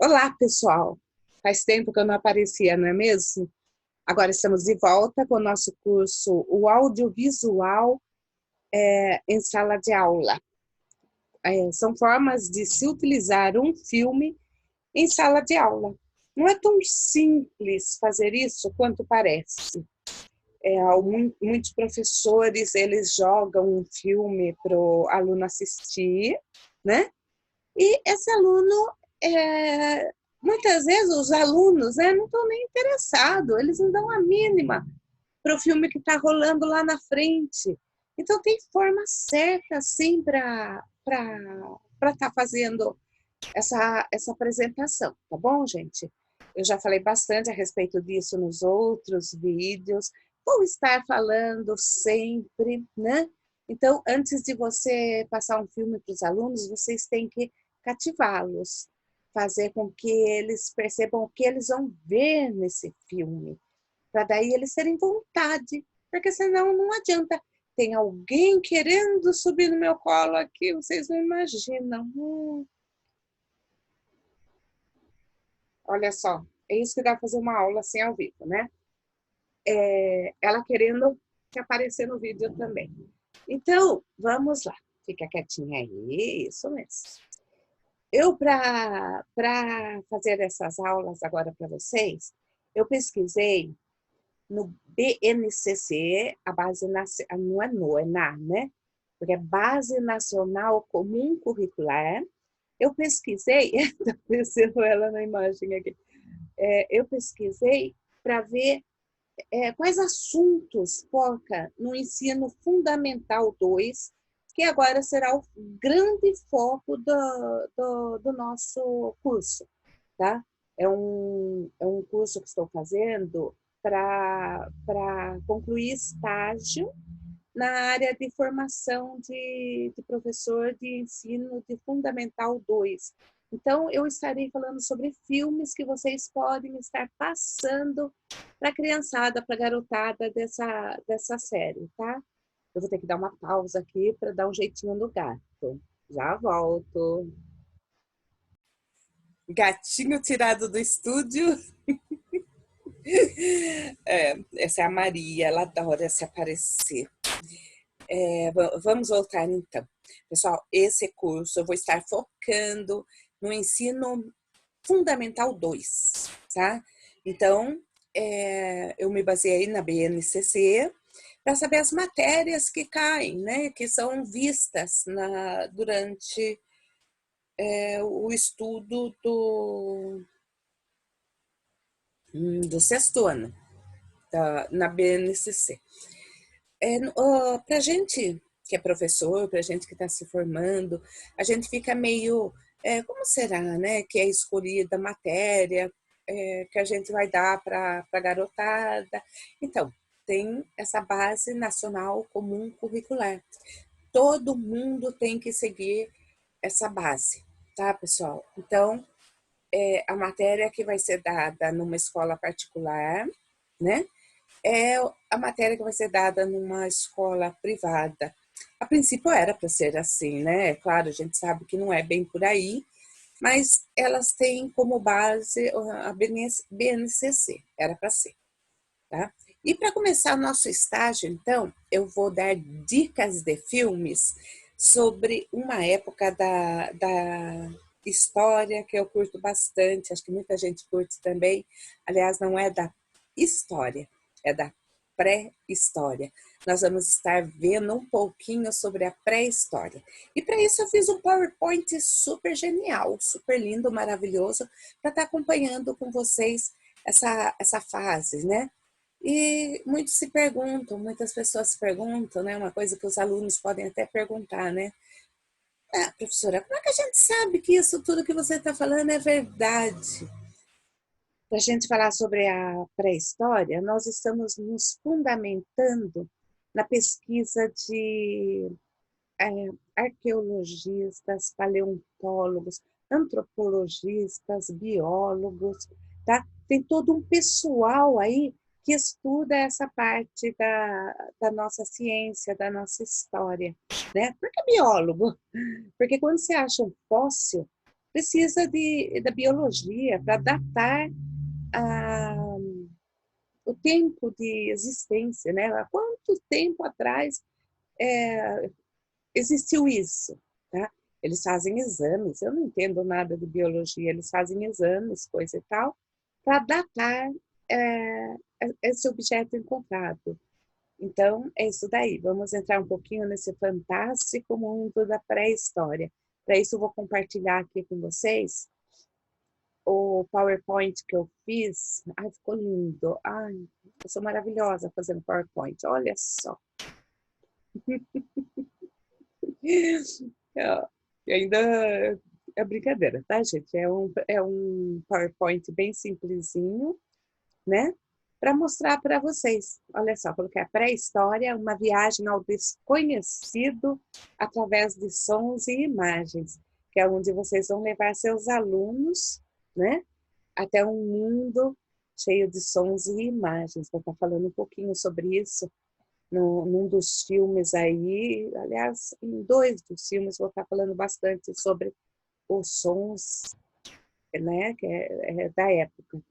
Olá, pessoal! Faz tempo que eu não aparecia, não é mesmo? Agora estamos de volta com o nosso curso, o audiovisual em sala de aula. São formas de se utilizar um filme em sala de aula. Não é tão simples fazer isso quanto parece. Muitos professores, eles jogam um filme para o aluno assistir, né? E esse aluno, muitas vezes os alunos não estão nem interessados, eles não dão a mínima para o filme que está rolando lá na frente. Então tem forma certa, assim, para estar fazendo essa apresentação, tá bom, gente? Eu já falei bastante a respeito disso nos outros vídeos, vou estar falando sempre, né? Então, antes de você passar um filme para os alunos, vocês têm que cativá-los, fazer com que eles percebam o que eles vão ver nesse filme, para daí eles terem vontade, porque senão não adianta. Tem alguém querendo subir no meu colo aqui, vocês não imaginam. Olha só, é isso que dá para fazer uma aula assim ao vivo, né? Ela querendo que aparecer no vídeo também. Então, vamos lá. Fica quietinha aí, isso mesmo. Eu, para fazer essas aulas agora para vocês, eu pesquisei no BNCC, a base não é no, é na, né? Porque é Base Nacional Comum Curricular. Eu pesquisei, estou pensando ela na imagem aqui, eu pesquisei para ver quais assuntos foca no ensino fundamental 2, que agora será o grande foco do nosso curso, tá? É um curso que estou fazendo para concluir estágio na área de formação de professor de ensino de Fundamental 2. Então, eu estarei falando sobre filmes que vocês podem estar passando para a criançada, para a garotada dessa série, tá? Eu vou ter que dar uma pausa aqui para dar um jeitinho no gato. Já volto. Gatinho tirado do estúdio. Essa é a Maria, ela adora se aparecer. Vamos voltar então. Pessoal, esse curso eu vou estar focando no ensino fundamental 2, tá? Então, eu me baseei na BNCC para saber as matérias que caem, né? Que são vistas durante o estudo do sexto ano na BNCC. Para a gente que é professor, para a gente que está se formando, a gente fica meio, como será, né, que é escolhida a matéria que a gente vai dar para a garotada. Então, tem essa base nacional comum curricular. Todo mundo tem que seguir essa base, tá, pessoal? Então, a matéria que vai ser dada numa escola particular, né, é a matéria que vai ser dada numa escola privada. A princípio era para ser assim, né? Claro, a gente sabe que não é bem por aí, mas elas têm como base a BNCC, era para ser, tá? E para começar o nosso estágio, então, eu vou dar dicas de filmes sobre uma época da história que eu curto bastante, acho que muita gente curte também. Aliás, não é da história, é da pré-história. Nós vamos estar vendo um pouquinho sobre a pré-história. E para isso eu fiz um PowerPoint super genial, super lindo, maravilhoso, para estar acompanhando com vocês essa fase, né? E muitas pessoas se perguntam, né? Uma coisa que os alunos podem até perguntar, né? Professora, como é que a gente sabe que isso tudo que você está falando é verdade? Para a gente falar sobre a pré-história, nós estamos nos fundamentando na pesquisa de arqueologistas, paleontólogos, antropologistas, biólogos, tá? Tem todo um pessoal aí que estuda essa parte da nossa ciência, da nossa história, né? Por que biólogo? Porque quando você acha um fóssil, precisa da biologia para datar a, o tempo de existência, né? Há quanto tempo atrás existiu isso, tá? Eles fazem exames, eu não entendo nada de biologia, eles fazem exames, coisa e tal, para datar esse objeto encontrado. Então, é isso daí. Vamos entrar um pouquinho nesse fantástico mundo da pré-história. Para isso, eu vou compartilhar aqui com vocês o PowerPoint que eu fiz. Ai, ficou lindo. Ai, eu sou maravilhosa fazendo PowerPoint. Olha só. E ainda é brincadeira, tá, gente? É um PowerPoint bem simplesinho, né? Para mostrar para vocês. Olha só, porque a pré-história, uma viagem ao desconhecido através de sons e imagens, que é onde vocês vão levar seus alunos, né? Até um mundo cheio de sons e imagens. Vou estar falando um pouquinho sobre isso num dos filmes aí, aliás, em 2 dos filmes vou estar falando bastante sobre os sons, né, que é da época.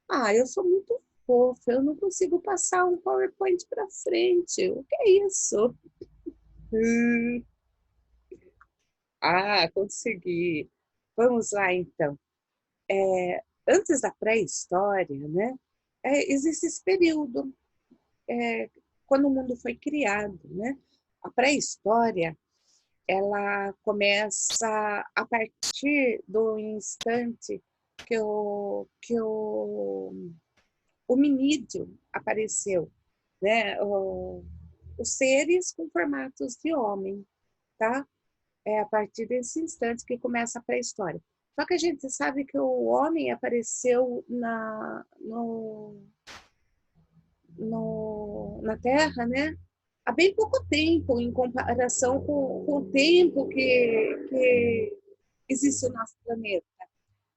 Ah, eu sou muito fofa, eu não consigo passar um PowerPoint para frente. O que é isso? Hum, consegui. Vamos lá, então. Antes da pré-história, né, existe esse período, quando o mundo foi criado, né? A pré-história, ela começa a partir do instante que o hominídeo apareceu, né? Os seres com formatos de homem, tá? É a partir desse instante que começa a pré-história. Só que a gente sabe que o homem apareceu na Terra, né? Há bem pouco tempo, em comparação com o tempo que existe o nosso planeta.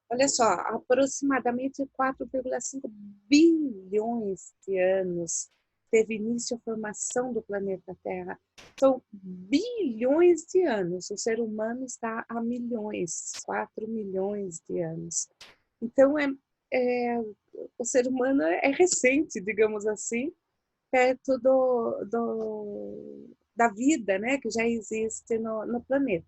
Olha só, aproximadamente 4,5 bilhões de anos teve início a formação do planeta Terra. São bilhões de anos. O ser humano está há milhões, 4 milhões de anos. Então, o ser humano é recente, digamos assim, perto da vida, né, que já existe no planeta,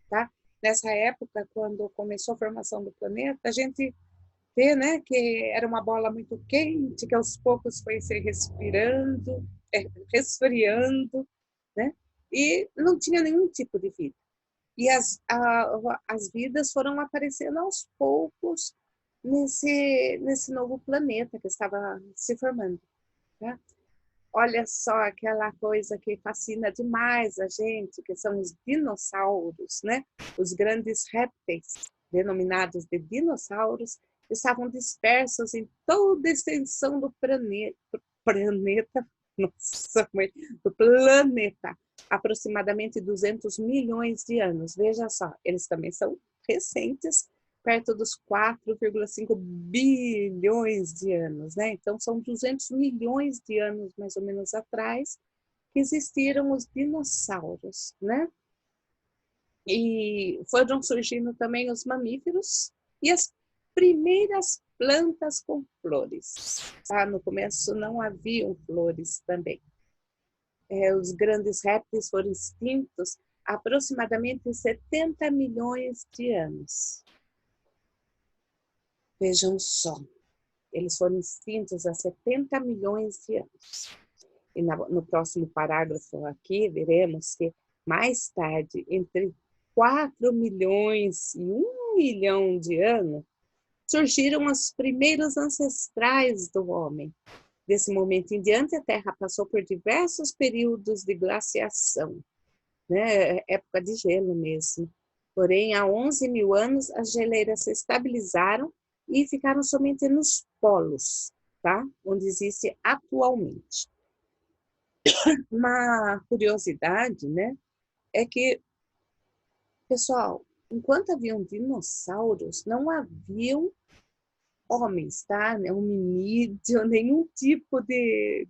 tá? Nessa época, quando começou a formação do planeta, a gente vê, né, que era uma bola muito quente, que aos poucos foi se resfriando, né? E não tinha nenhum tipo de vida. E as vidas foram aparecendo aos poucos nesse novo planeta que estava se formando, tá? Olha só aquela coisa que fascina demais a gente, que são os dinossauros, né? Os grandes répteis, denominados de dinossauros, estavam dispersos em toda a extensão do planeta, nossa, mãe, do planeta, aproximadamente 200 milhões de anos. Veja só, eles também são recentes, perto dos 4,5 bilhões de anos, né? Então, são 200 milhões de anos, mais ou menos, atrás, que existiram os dinossauros, né? E foram surgindo também os mamíferos e as primeiras plantas com flores. Tá? No começo não haviam flores também. Os grandes répteis foram extintos há aproximadamente 70 milhões de anos. Vejam só, eles foram extintos há 70 milhões de anos. E no próximo parágrafo aqui, veremos que mais tarde, entre 4 milhões e 1 milhão de anos, surgiram os primeiros ancestrais do homem. Desse momento em diante, a Terra passou por diversos períodos de glaciação, né? Época de gelo mesmo. Porém, há 11 mil anos, as geleiras se estabilizaram e ficaram somente nos polos, tá? Onde existe atualmente. Uma curiosidade, né, é que, pessoal, enquanto haviam dinossauros, não haviam homens, tá? Hominídeo, nenhum tipo de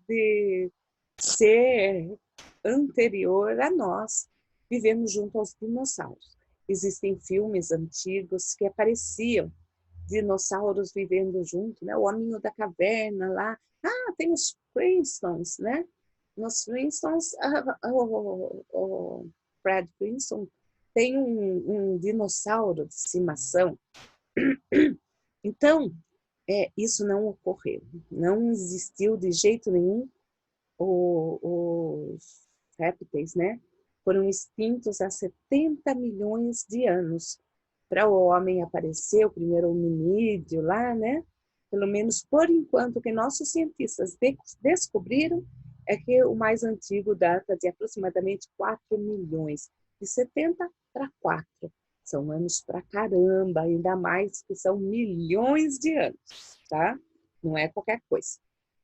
ser anterior a nós vivemos junto aos dinossauros. Existem filmes antigos que apareciam dinossauros vivendo junto, né? O Hominho da Caverna lá. Ah, tem os Flintstones, né? Nos Flintstones, o Fred Flintstone tem um dinossauro de estimação. Então, isso não ocorreu. Não existiu de jeito nenhum os répteis, né? Foram extintos há 70 milhões de anos. Para o homem aparecer, o primeiro hominídeo lá, né? Pelo menos por enquanto, o que nossos cientistas descobriram é que o mais antigo data de aproximadamente 4 milhões. De 70 para 4. São anos pra caramba, ainda mais que são milhões de anos, tá? Não é qualquer coisa.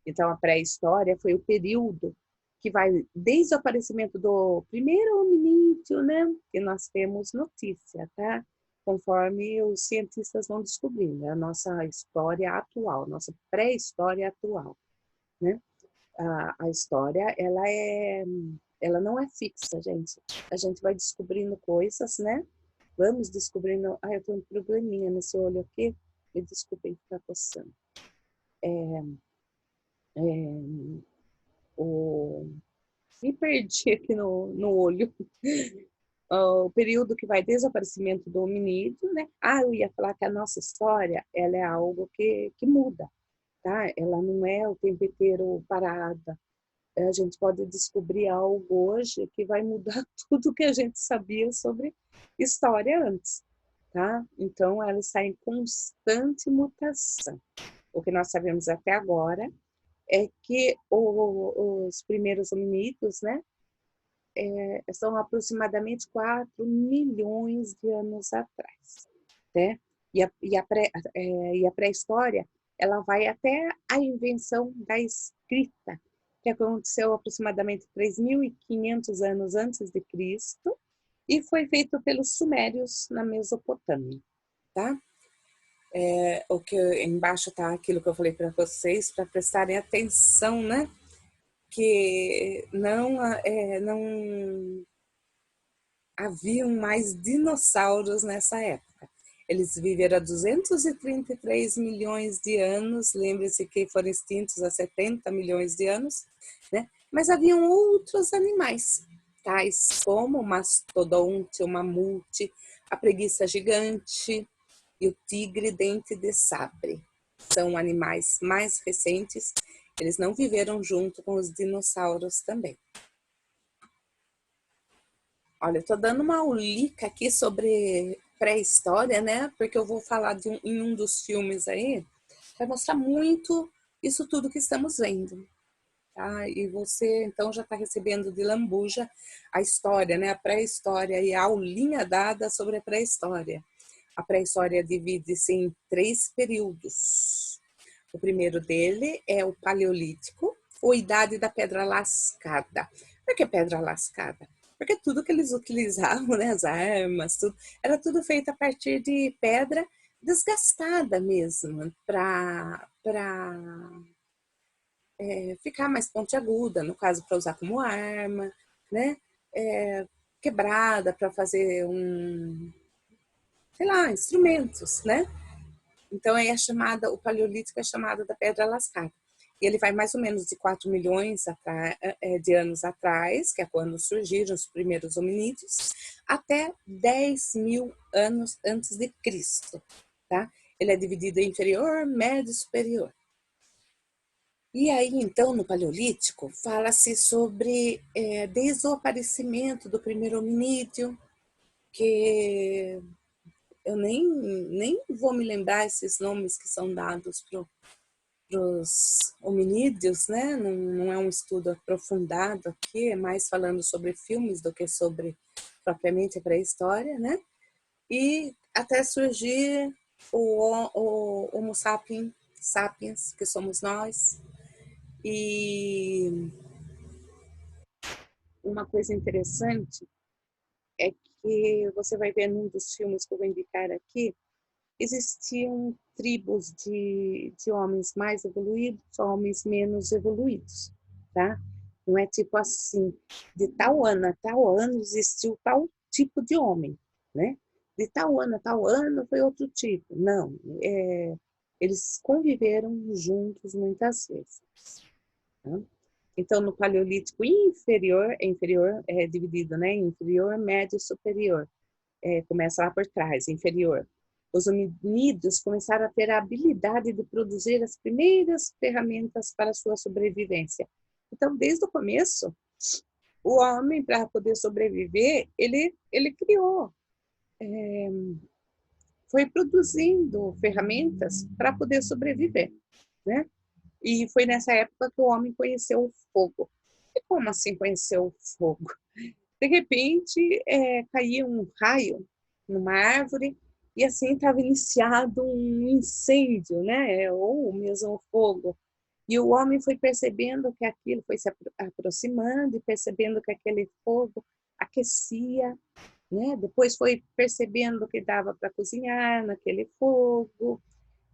Então, a pré-história foi o período que vai desde o aparecimento do primeiro hominídeo, né? Que nós temos notícia, tá? Conforme os cientistas vão descobrindo, é a nossa história atual, nossa pré-história atual, né? A história, ela não é fixa, gente. A gente vai descobrindo coisas, né? Vamos descobrindo... Ah, eu tenho um probleminha nesse olho aqui. Me desculpem ficar coçando. Me perdi aqui no olho. O período que vai desde o aparecimento do hominídeo, né? Ah, eu ia falar que a nossa história, ela é algo que muda, tá? Ela não é o tempo inteiro parada. A gente pode descobrir algo hoje que vai mudar tudo que a gente sabia sobre história antes, tá? Então, ela está em constante mutação. O que nós sabemos até agora é que os primeiros hominídeos, né, são aproximadamente 4 milhões de anos atrás, né? E a pré-história, ela vai até a invenção da escrita, que aconteceu aproximadamente 3.500 anos antes de Cristo, e foi feito pelos sumérios na Mesopotâmia, tá? O que embaixo tá aquilo que eu falei para vocês, para prestarem atenção, né? Que não haviam mais dinossauros nessa época. Eles viveram há 233 milhões de anos, lembre-se que foram extintos há 70 milhões de anos, né? Mas haviam outros animais, tais como o mastodonte, o mamute, a preguiça gigante e o tigre dente de sabre. São animais mais recentes, eles não viveram junto com os dinossauros também. Olha, eu tô dando uma aulica aqui sobre pré-história, né? Porque eu vou falar em um dos filmes aí, vai mostrar muito isso tudo que estamos vendo, tá? E você, então, já está recebendo de lambuja a história, né? A pré-história e a aulinha dada sobre a pré-história. A pré-história divide-se em 3 períodos. O primeiro dele é o Paleolítico, ou Idade da Pedra Lascada. Por que Pedra Lascada? Porque tudo que eles utilizavam, né, as armas, tudo, era tudo feito a partir de pedra desgastada mesmo, para ficar mais pontiaguda, no caso, para usar como arma, né? Quebrada para fazer sei lá, instrumentos, né? Então, o Paleolítico é chamado da Pedra Lascada. E ele vai mais ou menos de 4 milhões de anos atrás, que é quando surgiram os primeiros hominídeos, até 10 mil anos antes de Cristo. Tá? Ele é dividido em inferior, médio e superior. E aí, então, no Paleolítico, fala-se sobre, desde o aparecimento do primeiro hominídeo, que eu nem vou me lembrar esses nomes que são dados para os hominídeos, né? Não é um estudo aprofundado aqui, é mais falando sobre filmes do que sobre propriamente a pré-história, né? E até surgir o Homo sapiens, que somos nós. E uma coisa interessante é que você vai ver num dos filmes que eu vou indicar aqui, existiam tribos de homens mais evoluídos, homens menos evoluídos, tá? Não é tipo assim, de tal ano a tal ano existiu tal tipo de homem, né? de tal ano a tal ano foi outro tipo. Não, eles conviveram juntos muitas vezes. Tá? Então, no Paleolítico inferior é dividido, né? Inferior, médio e superior. Começa lá por trás, inferior. Os hominídeos começaram a ter a habilidade de produzir as primeiras ferramentas para a sua sobrevivência. Então, desde o começo, o homem, para poder sobreviver, ele criou, foi produzindo ferramentas para poder sobreviver, né? E foi nessa época que o homem conheceu o fogo. E como assim conheceu o fogo? De repente, caía um raio numa árvore e assim estava iniciado um incêndio, né? Ou mesmo um fogo. E o homem foi percebendo que aquilo foi se aproximando e percebendo que aquele fogo aquecia, né? Depois foi percebendo que dava para cozinhar naquele fogo.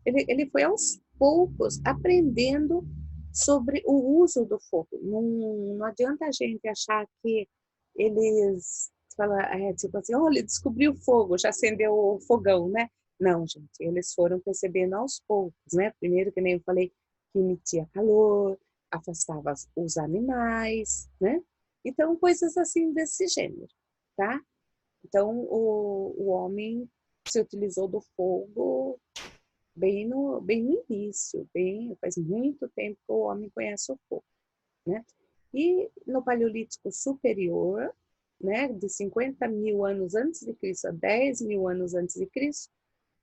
Ele foi aos poucos aprendendo sobre o uso do fogo. Não adianta a gente achar que eles falam, tipo assim, olha, ele descobriu o fogo, já acendeu o fogão, né? Não, gente, eles foram percebendo aos poucos, né? Primeiro, que nem eu falei, que emitia calor, afastava os animais, né? Então, coisas assim desse gênero, tá? Então, o homem se utilizou do fogo bem no início, faz muito tempo que o homem conhece o fogo, né? E no Paleolítico Superior, né, de 50 mil anos antes de Cristo a 10 mil anos antes de Cristo,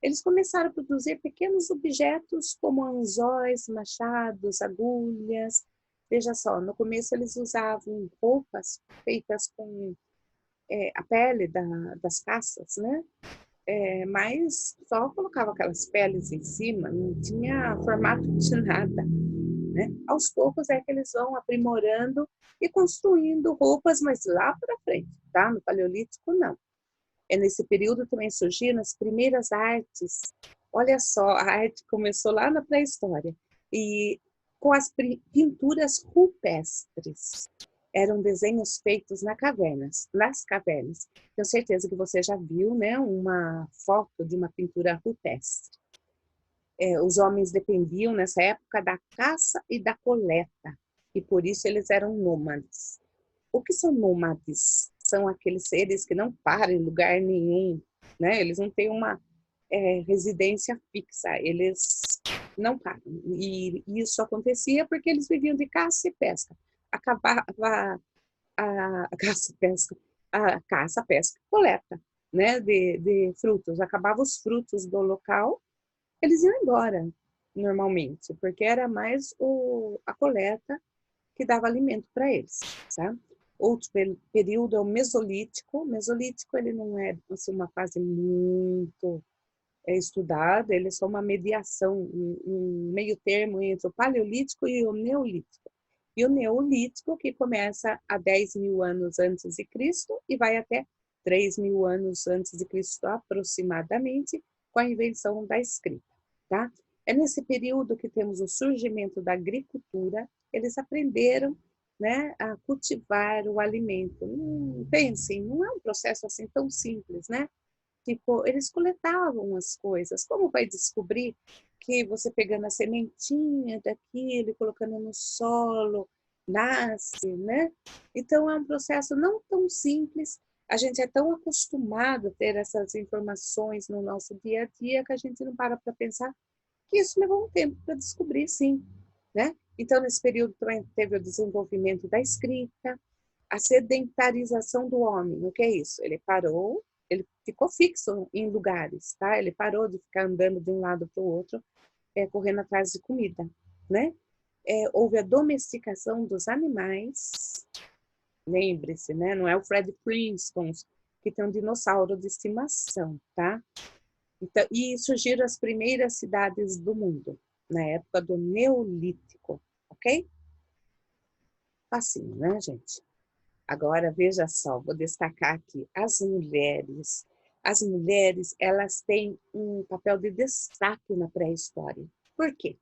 eles começaram a produzir pequenos objetos como anzóis, machados, agulhas. Veja só, no começo eles usavam roupas feitas com a pele das caças, né? Mas só colocava aquelas peles em cima, não tinha formato de nada, né? Aos poucos é que eles vão aprimorando e construindo roupas, mas lá para frente, tá? No Paleolítico, não. Nesse período também surgiram as primeiras artes. Olha só, a arte começou lá na pré-história. E com as pinturas rupestres. Eram desenhos feitos nas cavernas. Tenho certeza que você já viu, né, uma foto de uma pintura rupestre. Os homens dependiam, nessa época, da caça e da coleta. E por isso eles eram nômades. O que são nômades? São aqueles seres que não param em lugar nenhum, né? Eles não têm uma residência fixa, eles não param. E isso acontecia porque eles viviam de caça e pesca. Acabava a caça e pesca, a caça, pesca, coleta, né? De frutos. Acabava os frutos do local, eles iam embora normalmente, porque era mais a coleta que dava alimento para eles, tá? Outro período é o Mesolítico. O Mesolítico ele não é assim, uma fase muito estudada, ele é só uma mediação, um meio termo entre o Paleolítico e o Neolítico. E o Neolítico, que começa a 10 mil anos antes de Cristo e vai até 3 mil anos antes de Cristo aproximadamente, com a invenção da escrita, tá? É nesse período que temos o surgimento da agricultura. Eles aprenderam, né, a cultivar o alimento. Pensem, não é um processo assim tão simples, né? Tipo, eles coletavam as coisas. Como vai descobrir que você pegando a sementinha daquilo e colocando no solo, nasce, né? Então, é um processo não tão simples. A gente é tão acostumado a ter essas informações no nosso dia a dia que a gente não para pensar que isso levou um tempo para descobrir, sim, né? Então, nesse período também teve o desenvolvimento da escrita, a sedentarização do homem. O que é isso? Ele parou, ele ficou fixo em lugares, tá? Ele parou de ficar andando de um lado para o outro, correndo atrás de comida, né? Houve a domesticação dos animais. Lembre-se, né? Não é o Fred Flintstone que tem um dinossauro de estimação, tá? Então, e surgiram as primeiras cidades do mundo, na época do Neolítico, ok? Facinho, né, gente? Agora, veja só, vou destacar aqui as mulheres. As mulheres, elas têm um papel de destaque na pré-história. Por quê?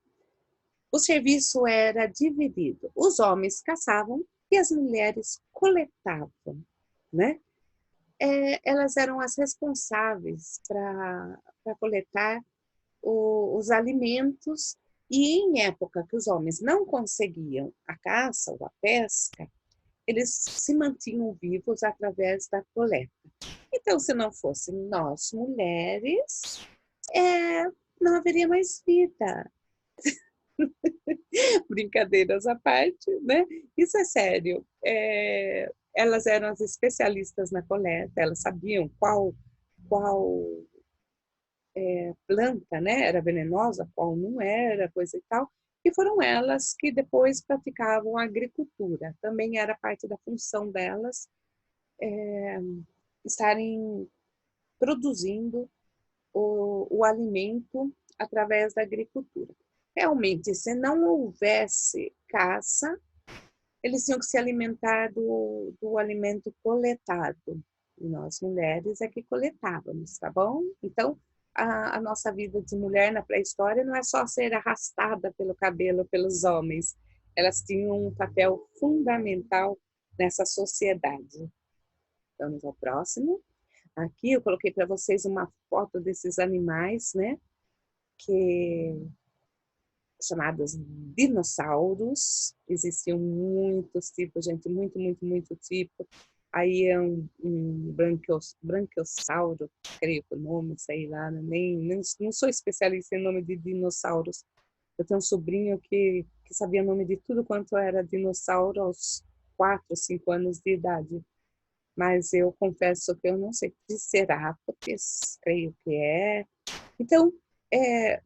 O serviço era dividido. Os homens caçavam e as mulheres coletavam, né? elas eram as responsáveis para coletar os alimentos, e em época que os homens não conseguiam a caça ou a pesca, eles se mantinham vivos através da coleta. Então, se não fossem nós mulheres, não haveria mais vida. Brincadeiras à parte, né? Isso é sério. Elas eram as especialistas na coleta, elas sabiam qual planta, né, era venenosa, qual não era, coisa e tal. E foram elas que depois praticavam a agricultura. Também era parte da função delas estarem produzindo o alimento através da agricultura. Realmente, se não houvesse caça, eles tinham que se alimentar do alimento coletado. E nós, mulheres, é que coletávamos, tá bom? Então, a nossa vida de mulher na pré-história não é só ser arrastada pelo cabelo pelos homens. Elas tinham um papel fundamental nessa sociedade. Vamos ao próximo. Aqui eu coloquei para vocês uma foto desses animais, né? Que chamados dinossauros. Existiam muitos tipos, gente, muito tipo. Aí é um branquiossauro, creio que o nome, sei lá, nem não sou especialista em nome de dinossauros. Eu tenho um sobrinho que sabia o nome de tudo quanto era dinossauro aos 4, 5 anos de idade. Mas eu confesso que eu não sei. Tricerátops, creio que é. Então,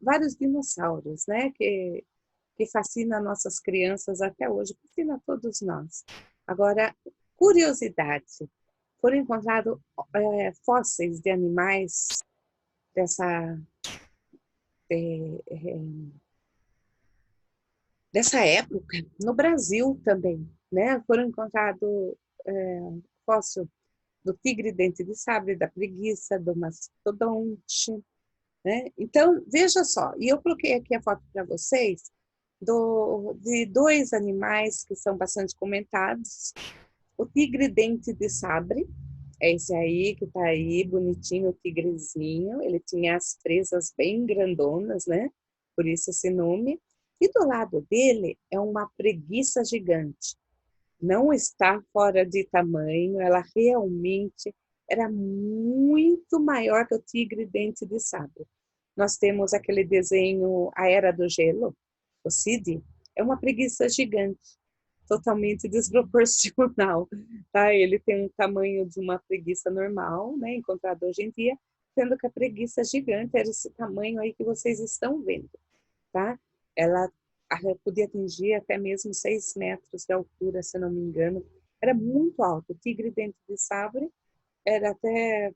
vários dinossauros, né, que fascina nossas crianças até hoje, fascina todos nós. Agora, curiosidade, foram encontrados fósseis de animais dessa época, no Brasil também, né? Foram encontrados fóssil do tigre-dente de sabre, da preguiça, do mastodonte, né? Então, veja só, e eu coloquei aqui a foto para vocês de dois animais que são bastante comentados. O tigre-dente de sabre, é esse aí que tá aí, bonitinho, o tigrezinho. Ele tinha as presas bem grandonas, né? Por isso esse nome. E do lado dele é uma preguiça gigante. Não está fora de tamanho, ela realmente era muito maior que o tigre-dente de sabre. Nós temos aquele desenho A Era do Gelo, o Cid, é uma preguiça gigante, totalmente desproporcional, tá? Ele tem um tamanho de uma preguiça normal, né, encontrada hoje em dia, sendo que a preguiça gigante era esse tamanho aí que vocês estão vendo, tá? Ela podia atingir até mesmo 6 metros de altura, se não me engano. Era muito alto. O tigre-dente de sabre era até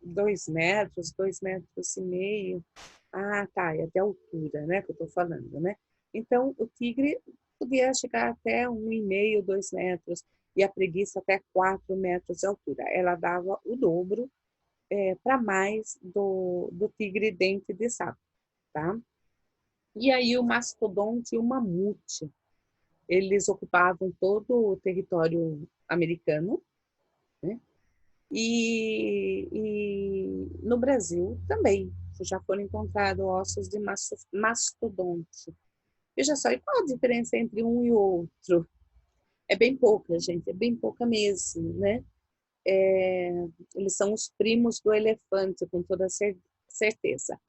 2 metros e meio. Ah, tá, é de altura, né, que eu estou falando, né? Então, o tigre podia chegar até 1,5, 2 metros, e a preguiça até 4 metros de altura. Ela dava o dobro para mais do tigre-dente de sabre, tá? E aí o mastodonte e o mamute, eles ocupavam todo o território americano, né? E no Brasil também já foram encontrados ossos de mastodonte. Veja só, e qual a diferença entre um e o outro? É bem pouca, gente, é bem pouca mesmo, né? Eles são os primos do elefante, com toda certeza.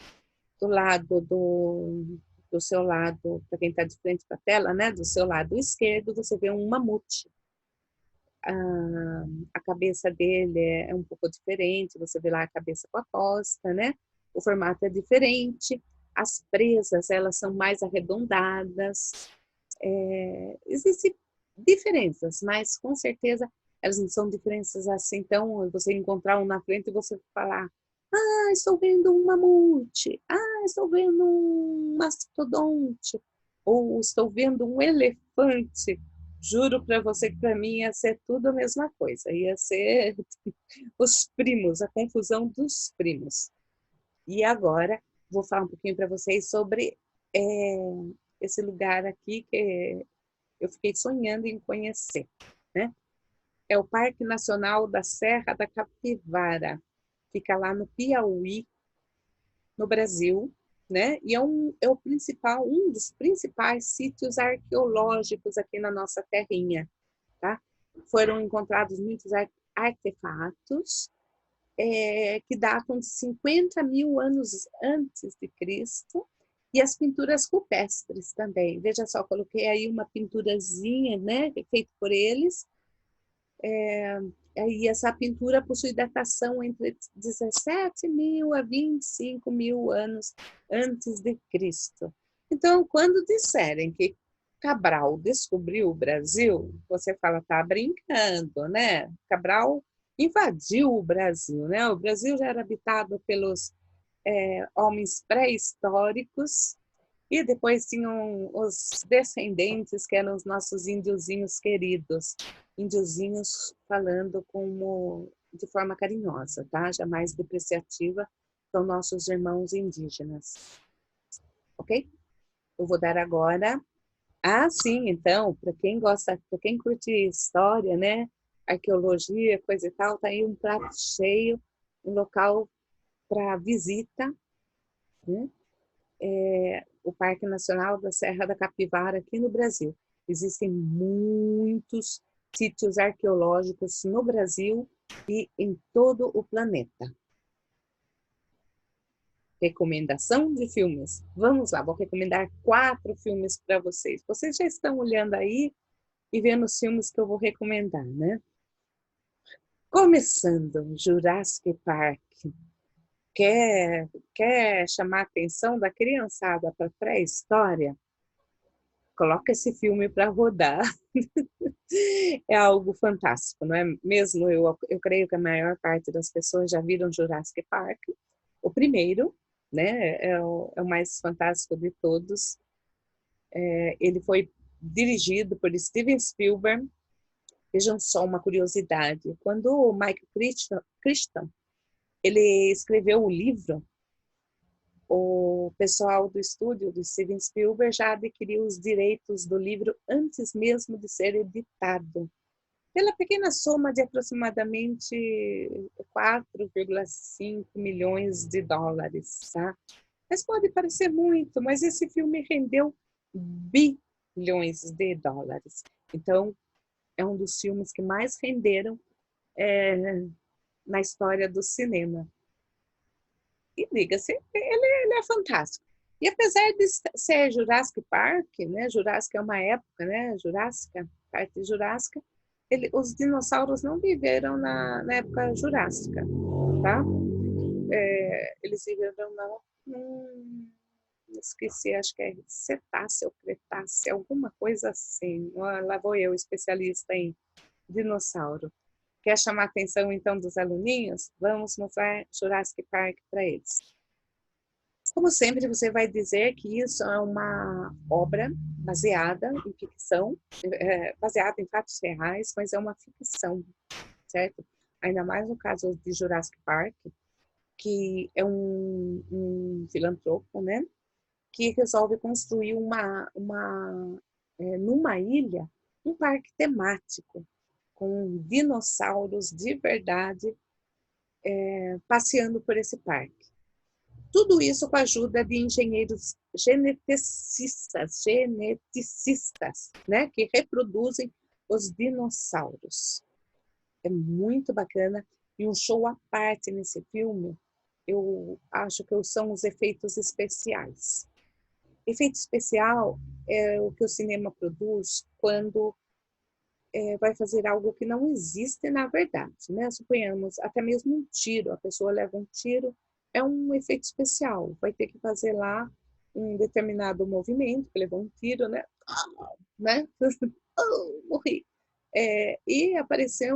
Do lado do seu lado, para quem está de frente para a tela, né? Do seu lado esquerdo, você vê um mamute. A cabeça dele é um pouco diferente, você vê lá a cabeça com a costa, né? O formato é diferente, as presas, elas são mais arredondadas, existem diferenças, mas com certeza elas não são diferenças assim, então você encontrar um na frente e você falar, ah, estou vendo um mamute, ah, estou vendo um mastodonte, ou estou vendo um elefante. Juro para você que para mim ia ser tudo a mesma coisa, ia ser os primos, a confusão dos primos. E agora vou falar um pouquinho para vocês sobre esse lugar aqui que eu fiquei sonhando em conhecer, né? é o Parque Nacional da Serra da Capivara. Fica lá no Piauí, no Brasil, né? E um dos principais sítios arqueológicos aqui na nossa terrinha, tá? Foram encontrados muitos artefatos que datam de 50 mil anos antes de Cristo, e as pinturas rupestres também. Veja só, coloquei aí uma pinturazinha, né, feita por eles, e essa pintura possui datação entre 17 mil a 25 mil anos antes de Cristo. Então, quando disserem que Cabral descobriu o Brasil, você fala, tá brincando, né? Cabral invadiu o Brasil, né? O Brasil já era habitado pelos homens pré-históricos, e depois tinham os descendentes, que eram os nossos índiozinhos queridos. Índiozinhos falando de forma carinhosa, tá? Jamais depreciativa, são nossos irmãos indígenas. Ok? Eu vou dar agora. Ah, sim, então, para quem gosta, para quem curte história, né? Arqueologia, coisa e tal, tá aí um prato cheio, um local para visita, né? O Parque Nacional da Serra da Capivara aqui no Brasil. Existem muitos sítios arqueológicos no Brasil e em todo o planeta. Recomendação de filmes. Vamos lá, vou recomendar 4 filmes para vocês. Vocês já estão olhando aí e vendo os filmes que eu vou recomendar, né? Começando, Jurassic Park. Quer chamar a atenção da criançada para pré-história? Coloca esse filme para rodar. É algo fantástico, não é mesmo? Eu creio que a maior parte das pessoas já viram Jurassic Park. O primeiro, né, é o mais fantástico de todos. Ele foi dirigido por Steven Spielberg. Vejam só uma curiosidade. Quando o Mike Crichton ele escreveu o livro, o pessoal do estúdio do Steven Spielberg já adquiriu os direitos do livro antes mesmo de ser editado, pela pequena soma de aproximadamente 4,5 milhões de dólares, tá? Mas pode parecer muito, mas esse filme rendeu bilhões de dólares. Então, é um dos filmes que mais renderam na história do cinema. E diga-se, ele é fantástico. E apesar de ser Jurassic Park, né, Jurassic é uma época, né, Jurássica, parte jurássica, os dinossauros não viveram na época jurássica, tá? Eles viveram esqueci, acho que é Cetácea ou Cretácea, alguma coisa assim. Lá vou eu, especialista em dinossauro. Quer chamar a atenção, então, dos aluninhos? Vamos mostrar Jurassic Park para eles. Como sempre, você vai dizer que isso é uma obra baseada em ficção, baseada em fatos reais, mas é uma ficção, certo? Ainda mais no caso de Jurassic Park, que é um filantropo, né? Que resolve construir numa ilha, um parque temático, com dinossauros de verdade passeando por esse parque. Tudo isso com a ajuda de engenheiros geneticistas, né, que reproduzem os dinossauros. É muito bacana e um show à parte nesse filme, eu acho que são os efeitos especiais. Efeito especial é o que o cinema produz quando vai fazer algo que não existe na verdade, né? Suponhamos, até mesmo um tiro, a pessoa leva um tiro, é um efeito especial, vai ter que fazer lá um determinado movimento, que levou um tiro, né? Né? Morri. E apareceu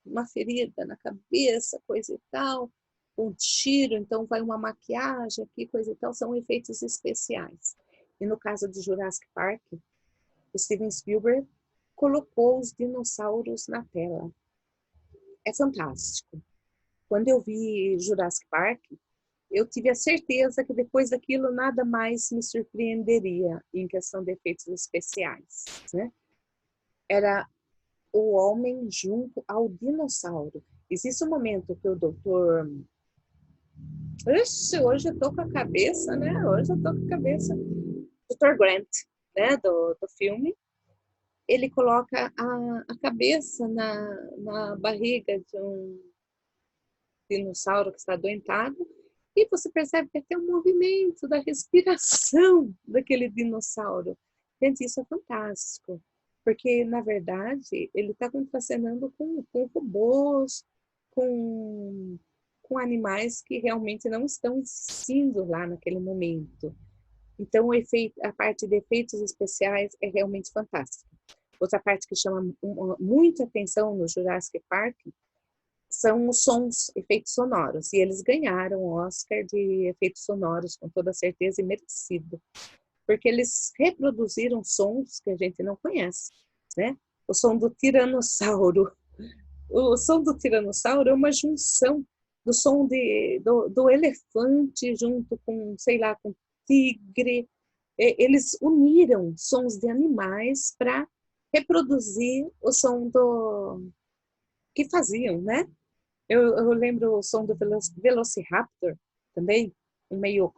uma ferida na cabeça, coisa e tal, um tiro, então vai uma maquiagem aqui, coisa e tal, são efeitos especiais. E no caso de Jurassic Park, Steven Spielberg colocou os dinossauros na tela. É fantástico. Quando eu vi Jurassic Park, eu tive a certeza que depois daquilo nada mais me surpreenderia em questão de efeitos especiais, né? Era o homem junto ao dinossauro. Existe um momento que o doutor... Ixi, hoje eu tô com a cabeça, né? Hoje eu tô com a cabeça. Dr. Grant, né? Do filme. Ele coloca a cabeça na barriga de um dinossauro que está adoentado e você percebe que até o movimento da respiração daquele dinossauro. Gente, isso é fantástico, porque, na verdade, ele está contracenando com robôs, com animais que realmente não estão existindo lá naquele momento. Então, a parte de efeitos especiais é realmente fantástica. Outra parte que chama muita atenção no Jurassic Park são os sons, efeitos sonoros. E eles ganharam o Oscar de efeitos sonoros, com toda certeza, e merecido. Porque eles reproduziram sons que a gente não conhece, né? O som do tiranossauro. O som do tiranossauro é uma junção do som do elefante junto com, sei lá, com tigre. Eles uniram sons de animais para reproduzir o som que faziam, né? Eu lembro o som do Velociraptor também, um meio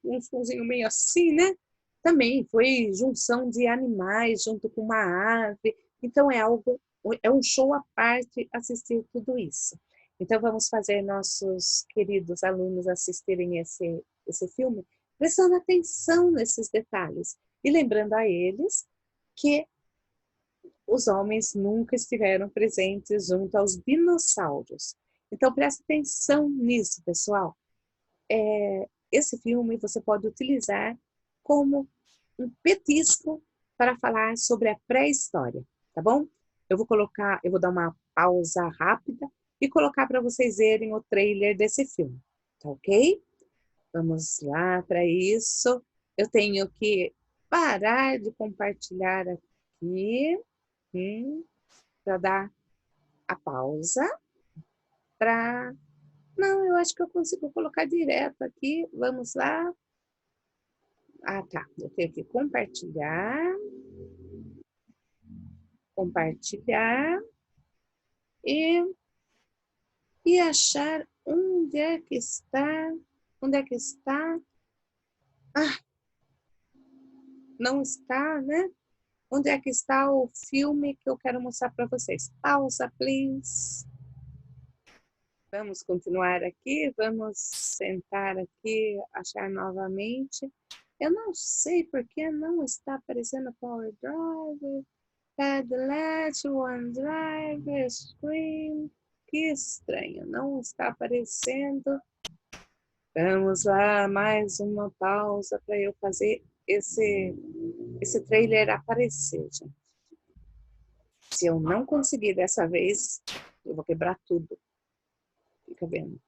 um sonzinho meio assim, né? Também foi junção de animais junto com uma ave. Então é um show à parte assistir tudo isso. Então vamos fazer nossos queridos alunos assistirem esse filme, prestando atenção nesses detalhes e lembrando a eles que os homens nunca estiveram presentes junto aos dinossauros. Então, preste atenção nisso, pessoal. Esse filme você pode utilizar como um petisco para falar sobre a pré-história, tá bom? Eu vou dar uma pausa rápida e colocar para vocês verem o trailer desse filme, tá ok? Vamos lá para isso. Eu tenho que parar de compartilhar aqui. Para dar a pausa, para... Não, eu acho que eu consigo colocar direto aqui. Vamos lá. Ah, tá. Eu tenho que compartilhar e, e achar onde é que está. Onde é que está? Ah, não está, né? Onde é que está o filme que eu quero mostrar para vocês? Pausa, please. Vamos continuar aqui, vamos sentar aqui, achar novamente. Eu não sei porque não está aparecendo Power Driver, Padlet, OneDrive, Screen. Que estranho, não está aparecendo. Vamos lá, mais uma pausa para eu fazer esse trailer aparecer, gente. Se eu não conseguir dessa vez, eu vou quebrar tudo. Fica vendo.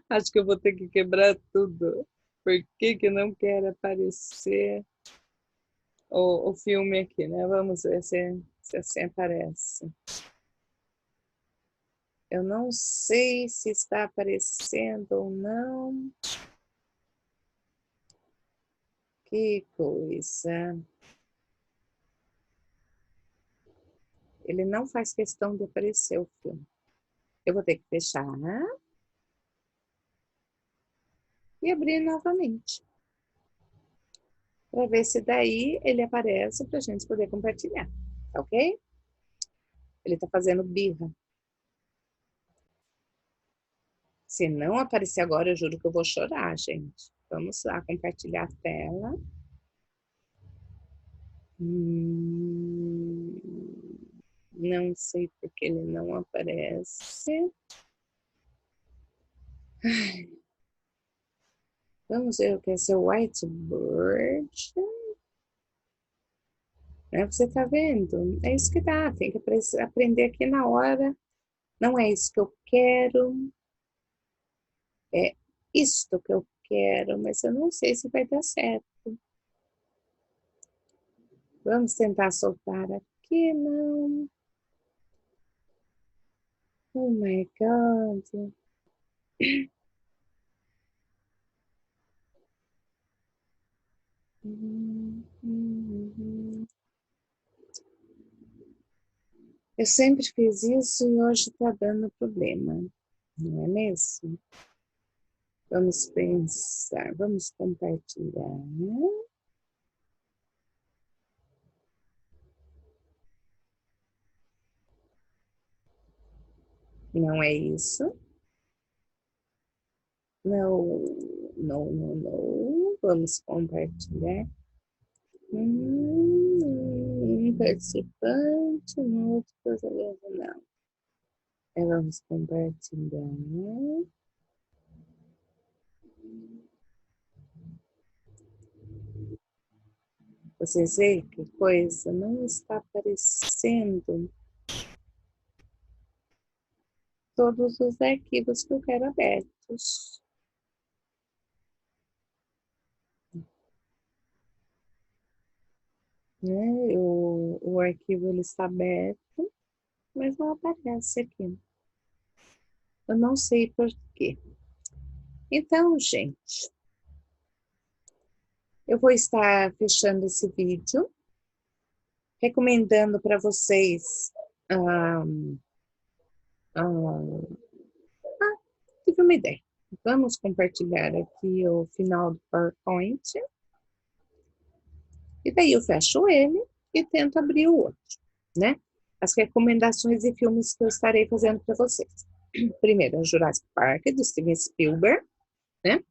Acho que eu vou ter que quebrar tudo. Por que que não quer aparecer o filme aqui, né? Vamos ver se assim aparece. Eu não sei se está aparecendo ou não. Que coisa. Ele não faz questão de aparecer o filme. Eu vou ter que fechar e abrir novamente. Para ver se daí ele aparece para a gente poder compartilhar. Tá ok? Ele está fazendo birra. Se não aparecer agora, eu juro que eu vou chorar, gente. Vamos lá, compartilhar a tela. Não sei porque ele não aparece. Vamos ver o que é seu whiteboard. Você tá vendo? É isso que dá. Tem que aprender aqui na hora. Não é isso que eu quero. É isto que eu quero, mas eu não sei se vai dar certo. Vamos tentar soltar aqui, não. Oh my God. Eu sempre fiz isso e hoje está dando problema, não é mesmo? Vamos pensar, vamos compartilhar. Não é isso? Não, não, não, não. Vamos compartilhar. Participante, múltiplas, não. Vamos compartilhar. Vocês veem que coisa não está aparecendo todos os arquivos que eu quero abertos. Né? O arquivo ele está aberto, mas não aparece aqui. Eu não sei por quê. Então, gente, eu vou estar fechando esse vídeo, recomendando para vocês. Tive uma ideia. Vamos compartilhar aqui o final do PowerPoint. E daí eu fecho ele e tento abrir o outro, né? As recomendações de filmes que eu estarei fazendo para vocês. Primeiro, Jurassic Park, de Steven Spielberg, né?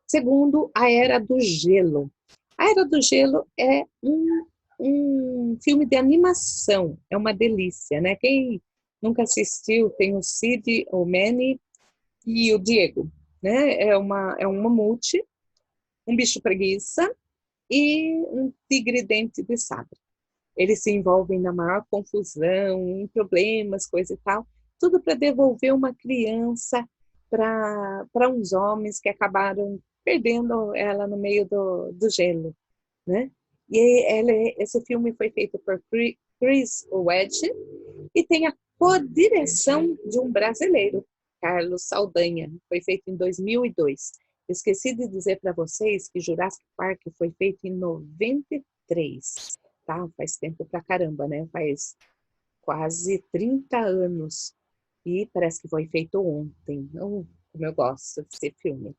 Segundo, A Era do Gelo. A Era do Gelo é um filme de animação, é uma delícia, né? Quem nunca assistiu, tem o Cid, o Manny e o Diego, né? É um mamute, um bicho preguiça e um tigre dente de sabre. Eles se envolvem na maior confusão, em problemas, coisa e tal, tudo para devolver uma criança para uns homens que acabaram perdendo ela no meio do gelo, né? E esse filme foi feito por Chris Wedge e tem a co-direção de um brasileiro, Carlos Saldanha. Foi feito em 2002. Esqueci de dizer para vocês que Jurassic Park foi feito em 93, tá? Faz tempo pra caramba, né? Faz quase 30 anos. E parece que foi feito ontem. Como eu gosto desse filme.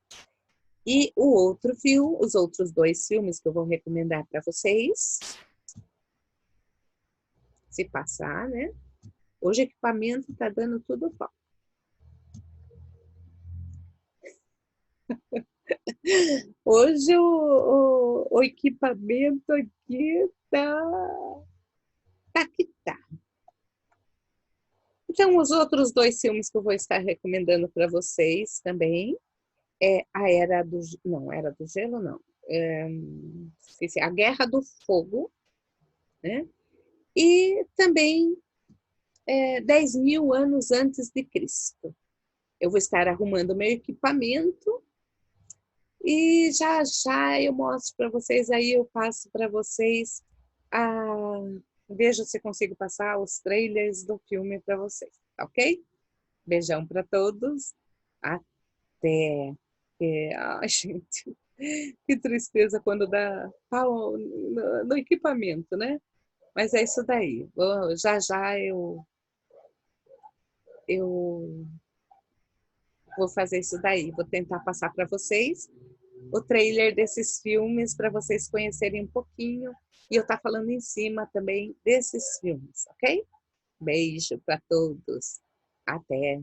E os outros dois filmes que eu vou recomendar para vocês, se passar, né? Hoje o equipamento tá dando tudo bom. Hoje o equipamento aqui tá que tá. Então, os outros dois filmes que eu vou estar recomendando para vocês também é Era do Gelo, não. Esqueci, A Guerra do Fogo, né? E também 10.000 anos antes de Cristo. Eu vou estar arrumando meu equipamento e já já eu mostro para vocês, aí eu passo para vocês, vejo se consigo passar os trailers do filme para vocês, tá ok? Beijão para todos, até. Ai, gente, que tristeza quando dá pau no equipamento, né? Mas é isso daí. Já já eu vou fazer isso daí. Vou tentar passar para vocês o trailer desses filmes para vocês conhecerem um pouquinho e eu estar falando em cima também desses filmes, ok? Beijo para todos. Até.